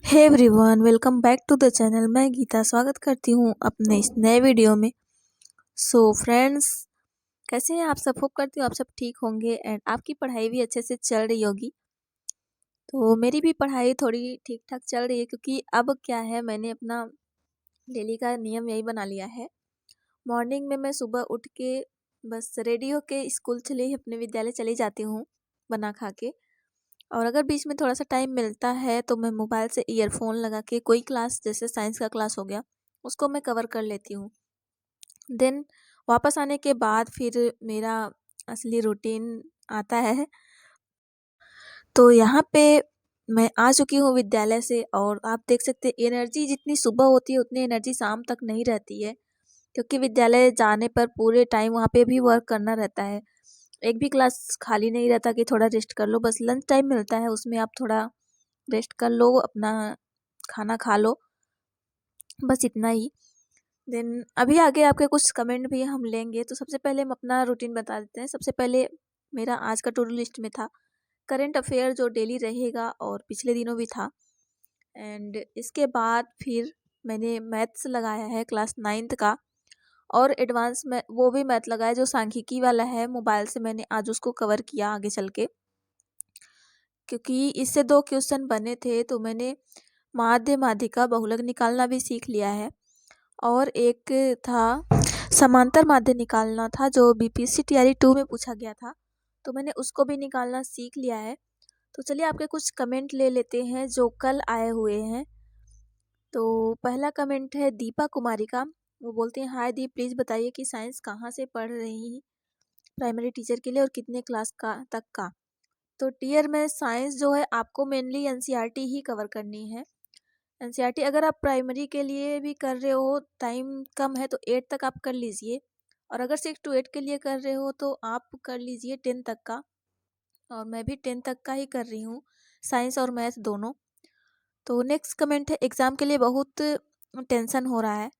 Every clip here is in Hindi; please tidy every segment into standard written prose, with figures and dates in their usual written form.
Hey everyone, welcome back to the channel. मैं गीता स्वागत करती हूँ अपने इस नए वीडियो में। फ्रेंड्स, कैसे हैं आप सब? होप करती हूँ आप सब ठीक होंगे एंड आपकी पढ़ाई भी अच्छे से चल रही होगी। तो मेरी भी पढ़ाई थोड़ी ठीक ठाक चल रही है, क्योंकि अब क्या है, मैंने अपना डेली का नियम यही बना लिया है। मॉर्निंग में मैं सुबह उठ के बस रेडी होके स्कूल अपने विद्यालय चली जाती हूँ बना खा के। और अगर बीच में थोड़ा सा टाइम मिलता है तो मैं मोबाइल से ईयरफोन लगा के कोई क्लास, जैसे साइंस का क्लास हो गया, उसको मैं कवर कर लेती हूँ। देन वापस आने के बाद फिर मेरा असली रूटीन आता है। तो यहाँ पे मैं आ चुकी हूँ विद्यालय से, और आप देख सकते हैं एनर्जी जितनी सुबह होती है उतनी एनर्जी शाम तक नहीं रहती है, क्योंकि विद्यालय जाने पर पूरे टाइम वहाँ पे भी वर्क करना रहता है। एक भी क्लास खाली नहीं रहता कि थोड़ा रेस्ट कर लो। बस लंच टाइम मिलता है, उसमें आप थोड़ा रेस्ट कर लो, अपना खाना खा लो, बस इतना ही। देन अभी आगे आपके कुछ कमेंट भी हम लेंगे। तो सबसे पहले हम अपना रूटीन बता देते हैं। सबसे पहले मेरा आज का टू डू लिस्ट में था करंट अफेयर जो डेली रहेगा, और पिछले दिनों भी था। एंड इसके बाद फिर मैंने मैथ्स लगाया है क्लास 9th का, और एडवांस में वो भी मैथ लगाया जो सांख्यिकी वाला है। मोबाइल से मैंने आज उसको कवर किया आगे चल के, क्योंकि इससे 2 क्वेश्चन बने थे। तो मैंने माध्य माध्यिका बहुलक निकालना भी सीख लिया है, और एक था समांतर माध्य निकालना था जो बीपीएससी टीआरई 2 में पूछा गया था, तो मैंने उसको भी निकालना सीख लिया है। तो चलिए आपके कुछ कमेंट ले लेते हैं जो कल आए हुए हैं। तो पहला कमेंट है दीपा कुमारी का। वो बोलते हैं, हाय दी, प्लीज़ बताइए कि साइंस कहाँ से पढ़ रही प्राइमरी टीचर के लिए, और कितने क्लास का तक का। तो टीयर में साइंस जो है आपको मेनली एनसीईआरटी ही कवर करनी है। एनसीईआरटी अगर आप प्राइमरी के लिए भी कर रहे हो, टाइम कम है तो 8 तक आप कर लीजिए, और अगर 6 to 8 के लिए कर रहे हो तो आप कर लीजिए 10 तक का। और मैं भी 10 तक का ही कर रही हूँ, साइंस और मैथ दोनों। तो नेक्स्ट कमेंट है, एग्ज़ाम के लिए बहुत टेंशन हो रहा है।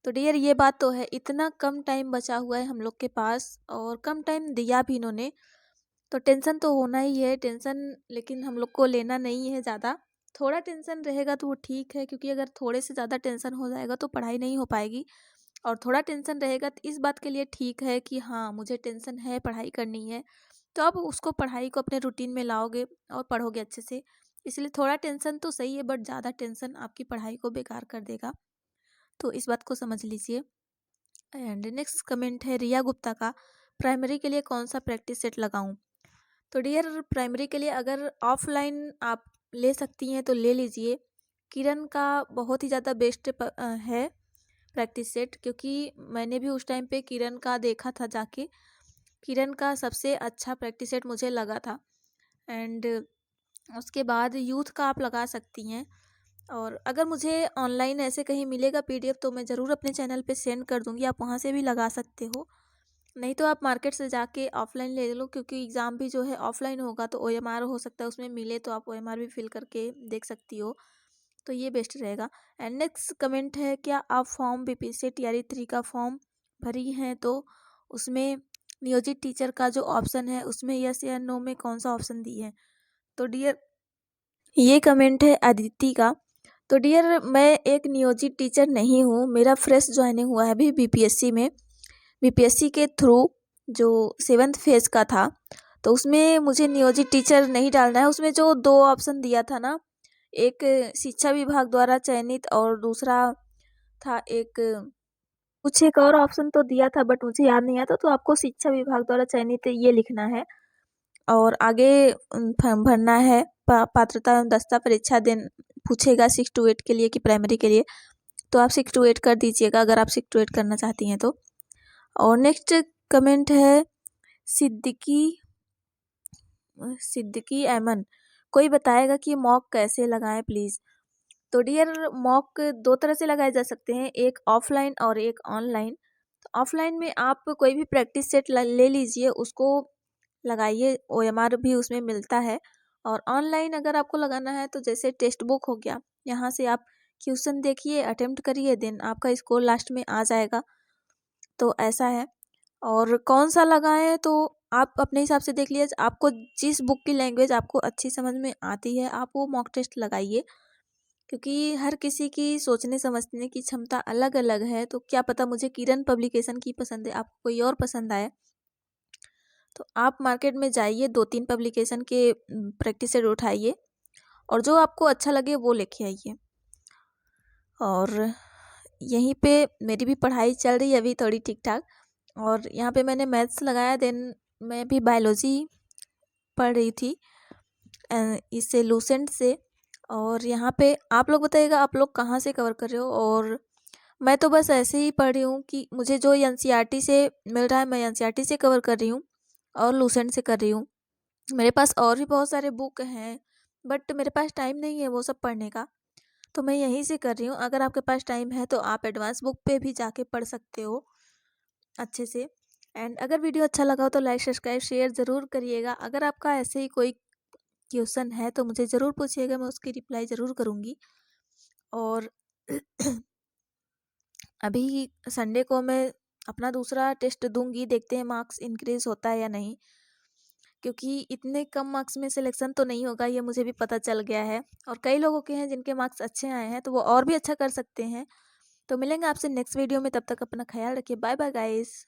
तो डियर, ये बात तो है, इतना कम टाइम बचा हुआ है हम लोग के पास, और कम टाइम दिया भी इन्होंने, तो टेंशन तो होना ही है। टेंशन लेकिन हम लोग को लेना नहीं है ज़्यादा। थोड़ा टेंशन रहेगा तो वो ठीक है, क्योंकि अगर थोड़े से ज़्यादा टेंशन हो जाएगा तो पढ़ाई नहीं हो पाएगी। और थोड़ा टेंशन रहेगा तो इस बात के लिए ठीक है कि हाँ, मुझे टेंशन है, पढ़ाई करनी है, तो आप उसको, पढ़ाई को अपने रूटीन में लाओगे और पढ़ोगे अच्छे से। इसलिए थोड़ा टेंशन तो सही है, बट ज़्यादा टेंशन आपकी पढ़ाई को बेकार कर देगा, तो इस बात को समझ लीजिए। एंड नेक्स्ट कमेंट है रिया गुप्ता का, प्राइमरी के लिए कौन सा प्रैक्टिस सेट लगाऊं। तो डियर, प्राइमरी के लिए अगर ऑफलाइन आप ले सकती हैं तो ले लीजिए। किरण का बहुत ही ज़्यादा बेस्ट है प्रैक्टिस सेट, क्योंकि मैंने भी उस टाइम पे किरण का देखा था जाके। किरण का सबसे अच्छा प्रैक्टिस सेट मुझे लगा था। एंड उसके बाद यूथ का आप लगा सकती हैं। और अगर मुझे ऑनलाइन ऐसे कहीं मिलेगा पीडीएफ तो मैं ज़रूर अपने चैनल पे सेंड कर दूँगी, आप वहाँ से भी लगा सकते हो। नहीं तो आप मार्केट से जाके ऑफलाइन ले लो, क्योंकि एग्ज़ाम भी जो है ऑफलाइन होगा, तो ओएमआर हो सकता है उसमें मिले, तो आप ओएमआर भी फिल करके देख सकती हो, तो ये बेस्ट रहेगा। एंड नेक्स्ट कमेंट है, क्या आप फॉर्म बीपीएससी टीआरई 3 का फॉर्म भरी हैं, तो उसमें नियोजित टीचर का जो ऑप्शन है उसमें यस या नो में कौन सा ऑप्शन दी है। तो डियर, ये कमेंट है अदिति का। तो डियर, मैं एक नियोजित टीचर नहीं हूँ, मेरा फ्रेश ज्वाइनिंग हुआ है अभी बीपीएससी में। बीपीएससी के थ्रू जो 7th फेज का था, तो उसमें मुझे नियोजित टीचर नहीं डालना है। उसमें जो 2 ऑप्शन दिया था ना, एक शिक्षा विभाग द्वारा चयनित, और दूसरा था एक, कुछ एक और ऑप्शन तो दिया था बट मुझे याद नहीं आता। तो आपको शिक्षा विभाग द्वारा चयनित ये लिखना है, और आगे फॉर्म भरना है। पात्रता एवं दस्ता परीक्षा दिन पूछेगा 6 to 8 के लिए कि प्राइमरी के लिए, तो आप 6 to 8 कर दीजिएगा अगर आप 6 to 8 करना चाहती हैं तो। और नेक्स्ट कमेंट है सिद्दीकी सिद्दीकी अहमद, कोई बताएगा कि मॉक कैसे लगाएं प्लीज़। तो डियर, मॉक 2 तरह से लगाए जा सकते हैं, एक ऑफलाइन और एक ऑनलाइन। तो ऑफलाइन में आप कोई भी प्रैक्टिस सेट ले लीजिए, उसको लगाइए, ओएमआर भी उसमें मिलता है। और ऑनलाइन अगर आपको लगाना है तो जैसे टेक्स्ट बुक हो गया, यहाँ से आप क्वेश्चन देखिए, अटेम्प्ट करिए, देन आपका स्कोर लास्ट में आ जाएगा। तो ऐसा है। और कौन सा लगाएं तो आप अपने हिसाब से देख लीजिए, आपको जिस बुक की लैंग्वेज आपको अच्छी समझ में आती है आप वो मॉक टेस्ट लगाइए, क्योंकि हर किसी की सोचने समझने की क्षमता अलग अलग है। तो क्या पता मुझे किरण पब्लिकेशन की पसंद है, आपको कोई और पसंद आए। तो आप मार्केट में जाइए, 2-3 पब्लिकेशन के प्रैक्टिस सेट उठाइए और जो आपको अच्छा लगे वो लेके आइए। और यहीं पे मेरी भी पढ़ाई चल रही है अभी थोड़ी ठीक ठाक, और यहाँ पे मैंने मैथ्स लगाया। देन मैं भी बायोलॉजी पढ़ रही थी इससे लूसेंट से। और यहाँ पे आप लोग बताइएगा आप लोग कहाँ से कवर कर रहे हो। और मैं तो बस ऐसे ही पढ़ रही हूँ कि मुझे जो एनसीईआरटी से मिल रहा है मैं एनसीईआरटी से कवर कर रही हूँ और लूसेंट से कर रही हूँ। मेरे पास और भी बहुत सारे बुक हैं बट मेरे पास टाइम नहीं है वो सब पढ़ने का, तो मैं यहीं से कर रही हूँ। अगर आपके पास टाइम है तो आप एडवांस बुक पे भी जाके पढ़ सकते हो अच्छे से। एंड अगर वीडियो अच्छा लगा हो तो लाइक सब्सक्राइब शेयर ज़रूर करिएगा। अगर आपका ऐसे ही कोई क्वेश्चन है तो मुझे ज़रूर पूछिएगा, मैं उसकी रिप्लाई ज़रूर करूँगी। और अभी संडे को मैं अपना दूसरा टेस्ट दूंगी, देखते हैं मार्क्स इंक्रीज़ होता है या नहीं, क्योंकि इतने कम मार्क्स में सिलेक्शन तो नहीं होगा ये मुझे भी पता चल गया है। और कई लोगों के हैं जिनके मार्क्स अच्छे आए हैं तो वो और भी अच्छा कर सकते हैं। तो मिलेंगे आपसे नेक्स्ट वीडियो में, तब तक अपना ख्याल रखिए। Bye bye guys.